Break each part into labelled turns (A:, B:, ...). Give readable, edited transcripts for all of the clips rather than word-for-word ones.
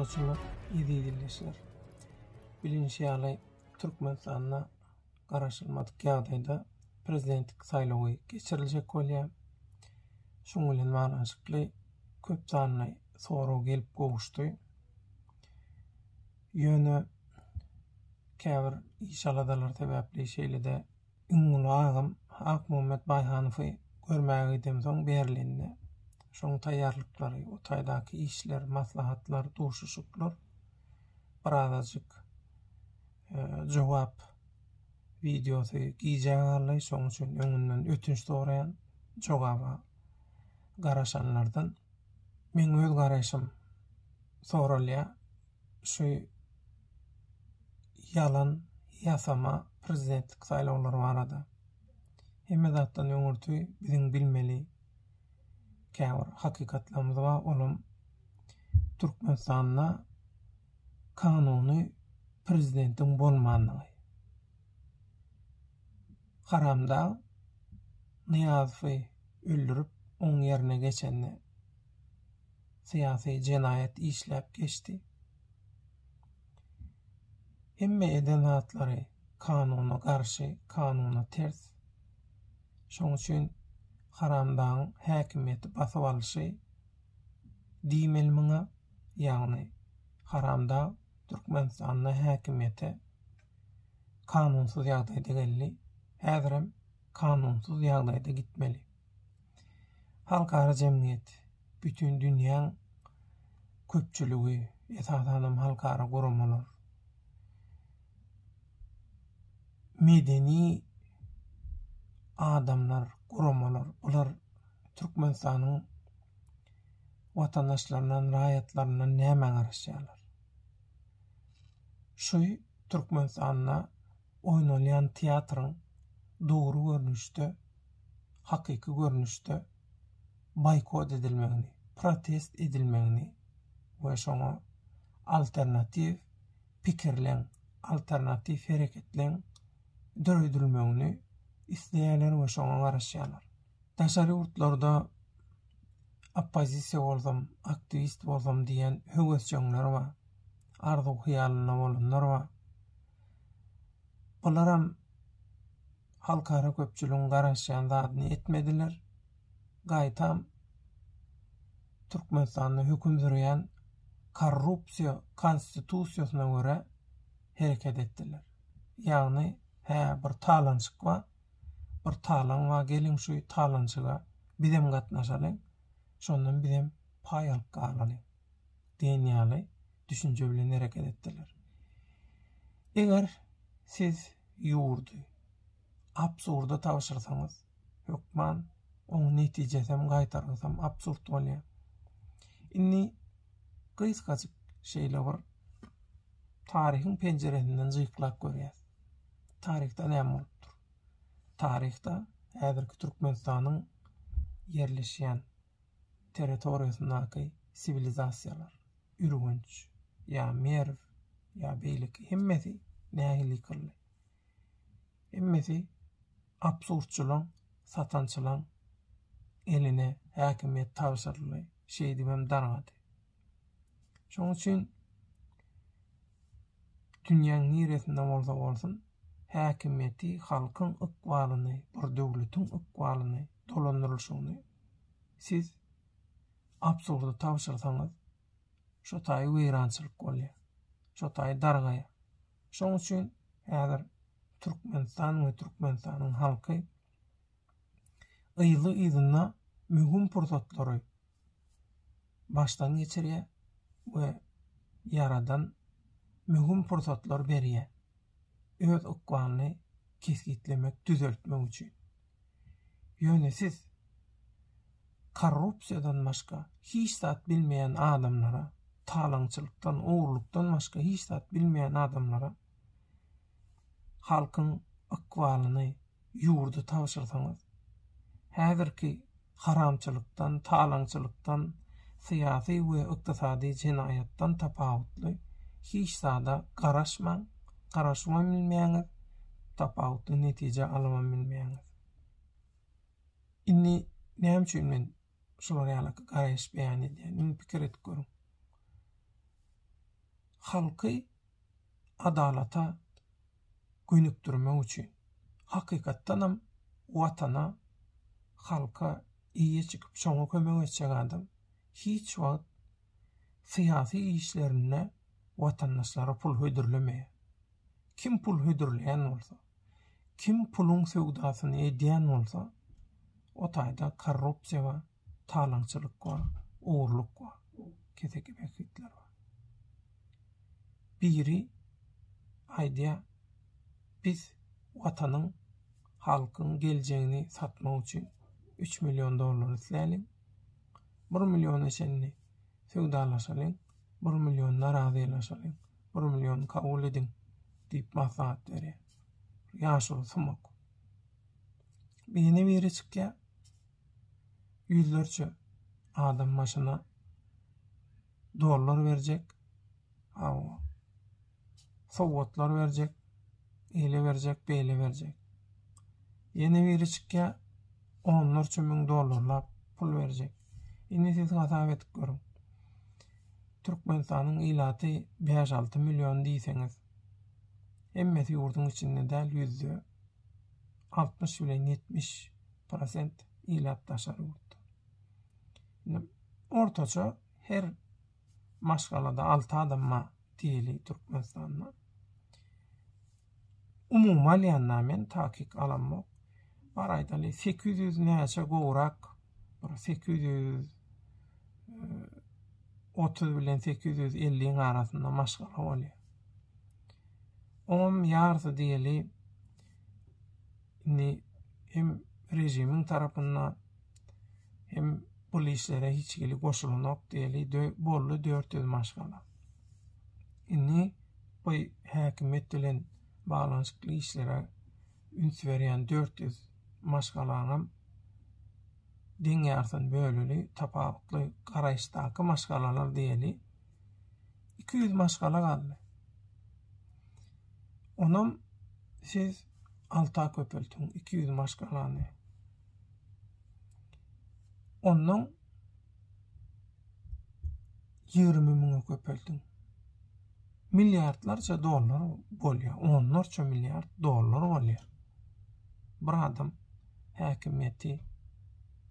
A: Otaçylar ýedi-ýedilleşler. Bilinçli ýaly Türkmenistanyna garaşylmadyk ýagdaýda prezidentlik saýlawy geçiriljek bolýar. Şoň bilen manaşykly köp sanly soraw gelip gowuşdy. Ýöne käbir iş aladalar sebäpli şeýlede üňlü agam Akmuhammed Baýhanowy görmäge gidem soň Berlinde. Şoň taýýarlyklary, o taýdaky işler, maslahatlar, duşuşyklar birazajyk jogap videosy giýjäňärler, şoň üçin öňünden ötünç soraýan jogaba garaşanlardan men öz garaşym soralýa şu yalan ýasama prezidentlik saýlawlary barada. Hemme zatdan öňürtü biziň bilmeli käbir hakykatlarymyz bar. Olum Türkmenistanyna kanuny prezidentin bolmanlygy. Haramda Niyazowy öldürüp oň ýerine geçenni syýasy jenaýat işläp geçdi. Hemme edenatlary kanuny garşy, kanuny ters. Şoň üçin haramdaň häkimiýeti basyp alyşy diýmeli miňe, ýagny haramda Türkmenistanyň häkimiýeti kanunsuz ýagdaýda geldi. Häzirem kanunsuz ýagdaýda gitmeli. Halkara jemgyýet, bütün dünýäň köpçüligi, esasanam halkara guramalar, medeni adamlar, guramalar, bular Türkmenistanyň watandaşlarynyň, raýatlarynyň näme garaşýarlar? Şu Türkmenistanyna oýnalýan teatryň dogry görnüşde, hakyky görnüşde boykot edilmegini, protest edilmegini we şoňa alternativ pikirleň, alternativ hereketleň döredilmegini isleýärler we şoňa garaşýarlar. Daşary ýurtlarda oppozisiýa bolsam, aktivist bolsam diýen höwesçiler bar. Arzu hyýalyna bolanlar bar. Bularam halkara köpçüligiň garaşýan zadyny etmediler. Gaýtam Türkmenistanyny höküm sürýän korrupsiýa konstitusiýasyna görä hereket etdiler. Ýagny bir talançyk bar, bir talan bar, gelin şu talançyga bizem gatnaşalyň, şondan bizem paý alyp galalyň diýenýärli düşünje bilen hereket etdiler. Eger siz ýurdy absurda tabşyrsaňyz, hökman oň netijesem gaýtarsam absurd bolýar. Inni gysgaçyk şeýle bir taryhyň penjeresinden jyklap görýäs. Tarihte näme bolupdyr? Tarihte häzirki Türkmenistanyň yerleşýän territoriýasyndaky sivilizasiýalar, ürgünç, ýa merw, ýa beýlik hemmesi nähilikligi. Hemmesi absurdçylyk, satançylyk eline häkimiýet tabşyrly şeý diýmem darady. Şoň üçin dünýäň niresinde bolsa bolsun häkimiýeti halkyň ykbalyny, bir döwletiň ykbalyny dolandyrylşyny siz absurda tabşyrsaňyz şo taý weýrançylyk bolýar, şo taý dargaýa. Şoň üçin häzir Türkmenistan we Türkmenistanyň halky ýyly ýylyna mühim pursatlary başdan geçirýär we yaradan mühim pursatlar berýär. Öz ykbalyny kesgitlemek, düzeltmek üçin. Ýöne siz korrupsiýadan başga hiç zat bilmeýän adamlara, talaňçylykdan, ogrlukdan başga hiç zat bilmeýän adamlara halkyň ykbalyny ýurdu tabşyrsaňyz, häzirki haramçylykdan, talaňçylykdan, syýasy we ykdysady jenaýatdan tapawutly hiç zada garaşmaň, garaşma bilmeýäňiz, tapawutly netije alama bilmeýäňiz. Inni näme üçin men şolara ýaly garaş beýan edýän, pikir etip görüň. halky adalata günükdirmek üçin hakykatdanam watana halka iýe çykyp şoňa kömek etjek adam hiç wagt syýasy işlerine watandaşlara pul hödürlemeýär. Kim pul hödürleýän bolsa, kim pulun söwdasyny edýän bolsa, o taýda korrupsiýa we talaňçylyk we ugurluk we keseki bekitler bar. Biri aýdýa biz watanyň halkyň geljeğini satmak üçin $3 milyon isläliň. 1 milyon eşenni söwdalaşalyň, 1 milyon narazylaşalyň, 1 milyon kabul ediň diýip maslahat berýär. Ýaşuly sumak. Beni biri çykýar. Yüzlerce adam başına dolar verecek, sowgatlar verecek, eyle verecek, beyle verecek. Yeni biri çykýar, onlarca ming dolarlap pul verecek. Indi siz hasap edip görün. Türkmenistanyň ilaty 5-6 milyon diýseňiz, emmesi ýurdun içinde däl %60-70% ilat taşar ýurt. Ortaça her maşgalada 6 adamma diýeli Türkmenistanda. Umumy alýandan men takik alanmak. Bar aýdaly 800 näçe gowrak, 830 bilen 850 arasynda maşgala bolýar. Ýardy diýeli hem rejimiň tarapyndan hem bu işlere hiç geli goşulunok diýeli bolly 400 maşgala. Inni bu häkimet bilen baglanyşykly işlere üns berýän 400 maşgalanyň deň ýarsyn bölüli tapawutly garaýşdaky maşgalalar diýeli 200 maşgala galdy. Onam siz alta köpeltiň 200 maşgalany. Ondan 20 miňe köpeltiň. Milyardlarca dolar bolýar, onlarca milyard dolar bolýar. Bir adam häkimeti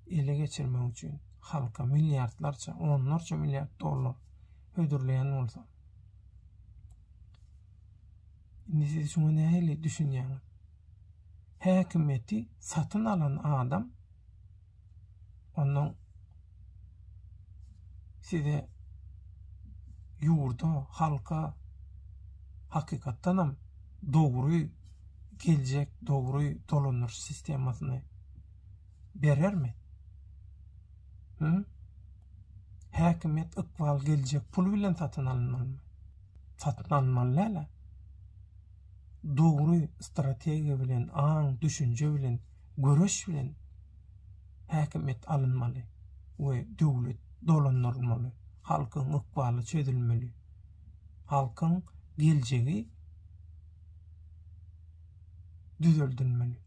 A: ele geçirmek üçin halka milyardlarca, onlarca milyard dolar hödürleýän bolsa. Indi siz şunu nähili düşünýäňiz? Häkimeti satyn alan adam ondan size ýurda halka hakykatdanam dogry geljek, dogry dolanýar sistemasyny berermi? Häkimet ykbal geljek pul bilen satyn alınmaly. Satyn alınmaly. Dogry strategiýa bilen, aň düşünje bilen, göreş bilen häkimet alınmaly we döwlet dolanýarmaly. Halkyň ykbaly çözülmeli. Halkyň geljegi düzeltilmeli.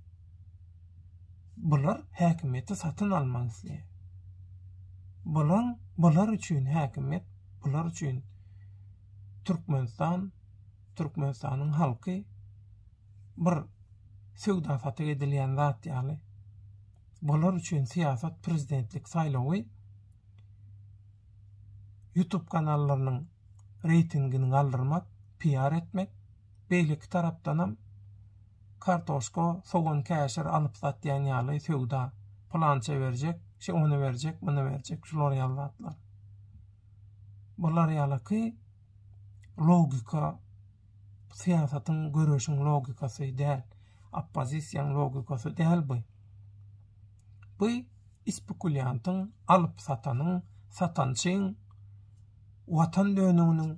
A: Bular häkimeti satyn almak isleýär. Bular üçin häkimet, bular üçin Türkmenistanyň halky bir söwda satyk edilýän zat ýaly. Bular üçin siýasat prezidentlik saýlawy YouTube kanallarynyň reytingini galdyrmak, PR etmek, beýleki tarapdanam kartoşka, soğan käşir alıp satýan ýaly söwda plança berjek, onu berjek, bunu berjek, şular ýallatlar. Bular ýaly logika, siýasatyň göreşiň logikasy däl, oppozisiýanyň logikasy däl bu. Bu spekuliantyň, alıp satanyň, satançyň, watan dönüňiň,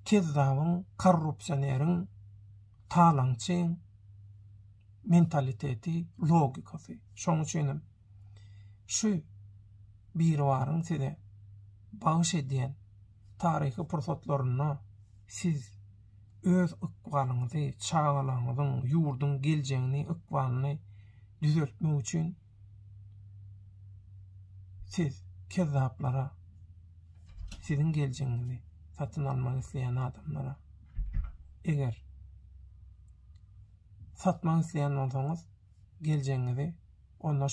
A: kezzabyň, korrupsiýoneriň, talaňçyň mentaliteti, logikasy. Şoň üçin şu bir waryň size bagyş edýän taryhy pursatlaryna siz öz ykbalyňyzy, çağalaňyzyň, ýurdun geljeğini, ykbalyny düzeltmek üçin siz sizin geleceğinizi satın almak isteyen adamlara eğer satmak isteyen olsanız geleceğinizi onlar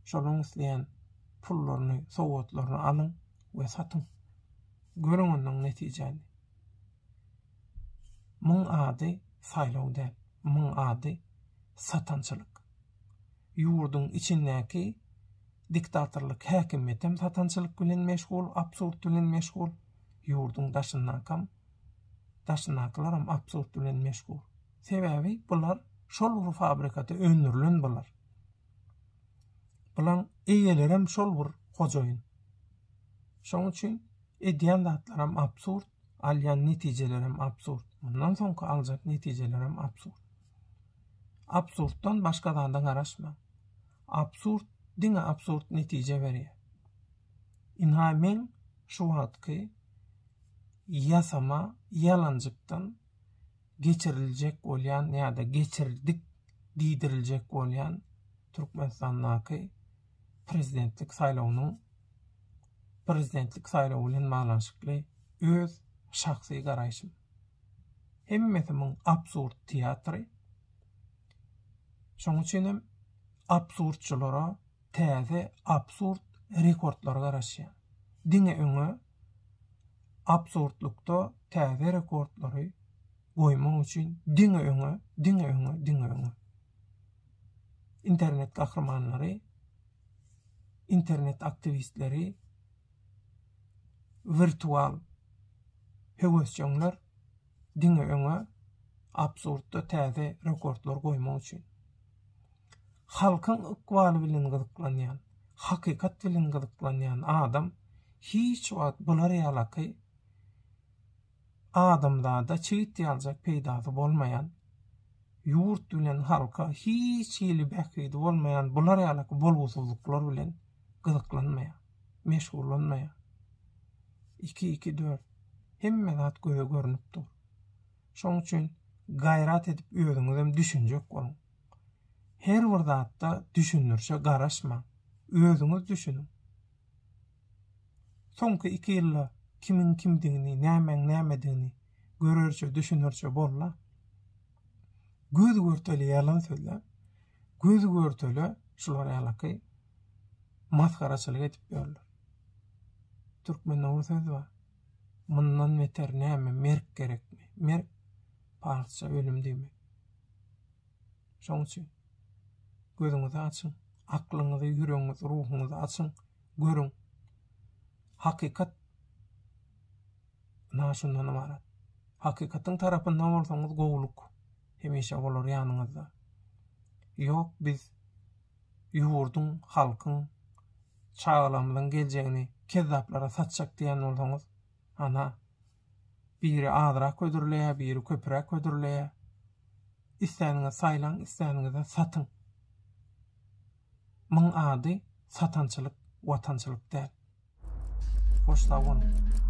A: şolun isteyen pullarını, soğutlarını alın ve satın. Görün onun neticeni. Mın adı saylaw değil. Mın adı satançılık. Yurdun içindeki diktatorluk hakimiyetem satançılık bilen meşgul, absurd bilen meşgul. Yurdun daşınaklar absurd bilen meşgul. Sebebi bular şol bir fabrikada öndürülen bular. Bulan egelerem şol bir hojoyun. Şoň üçin ediyen zatlaram absurd, alyan netijelerem absurd. Bundan soňky aljak netijelerem absurd. Absurddan başga zada garaşma. Absurd diňe absurd netije berýär. Inhamen şu wagtky yasama, yalanjykdan geçiriljek bolýan ýa-da geçirdik diýdiriljek bolýan Türkmenistandaky prezidentlik saylawy bilen baglanşykly öz şahsy garaýşym. Hemmetimin absurd teatry. Şoň üçin absurdçylara täze absurd rekordlar garaşýar. Diňe öňe absurdlukda täze rekordlary goýmak üçin diňe öňe internet kahramanlary, internet aktivistleri, virtual hewesçiler diňe öňe absurdda täze rekordlar goýmak üçin halkyň ykbaly bilen gyzyklanýan, hakykat bilen gyzyklanýan adam hiç wagt bular ýalaky adamlarda çyýt ýaljak peýdasy bolmaýan, yurt bilen halka hiç ýyly bähidi bolmaýan bular ýalaky bolgusuzluklar bilen gyzyklanmaýar, meşgullanmaýar. 2-2-4 hemme zat göze görünüp dur. Şoň üçin gayrat edip özüňizem düşünjek bolun. Her bir zatda düşünürse garaşma. Özüňiz düşünün. Soňky 2 ýylda kimin kimdigini, näme-nämediğini görürse, düşünürse bolla. Göz görteli yalan sözler, göz görteli şular ýalaky maskaraçylyk edip berler. Türkmen o söz var. Mundan beter näme merk gerekmi? Merk parça ölüm demek. Şoň üçin gözüňizi açyň, aklyňyzy, ýüregiňizi, ruhuňyzy açyň, görüň. Hakykat naşundan ibarat. Hakykatyň tarapyndan bolsaňyz gowluk hemişe bolar ýanyňyzda. Ýok, biz ýurdun, halkyň çağlamydan geljegini kezzaplara satjak diýen bolsaňyz, ana biri azyrak ködürleýär, biri köpürek ködürleýär. İstäniňiz saýlaň, istäniňiz satyň. Mın ady satançylyk, watançylyk däl. Hoş sag bolun.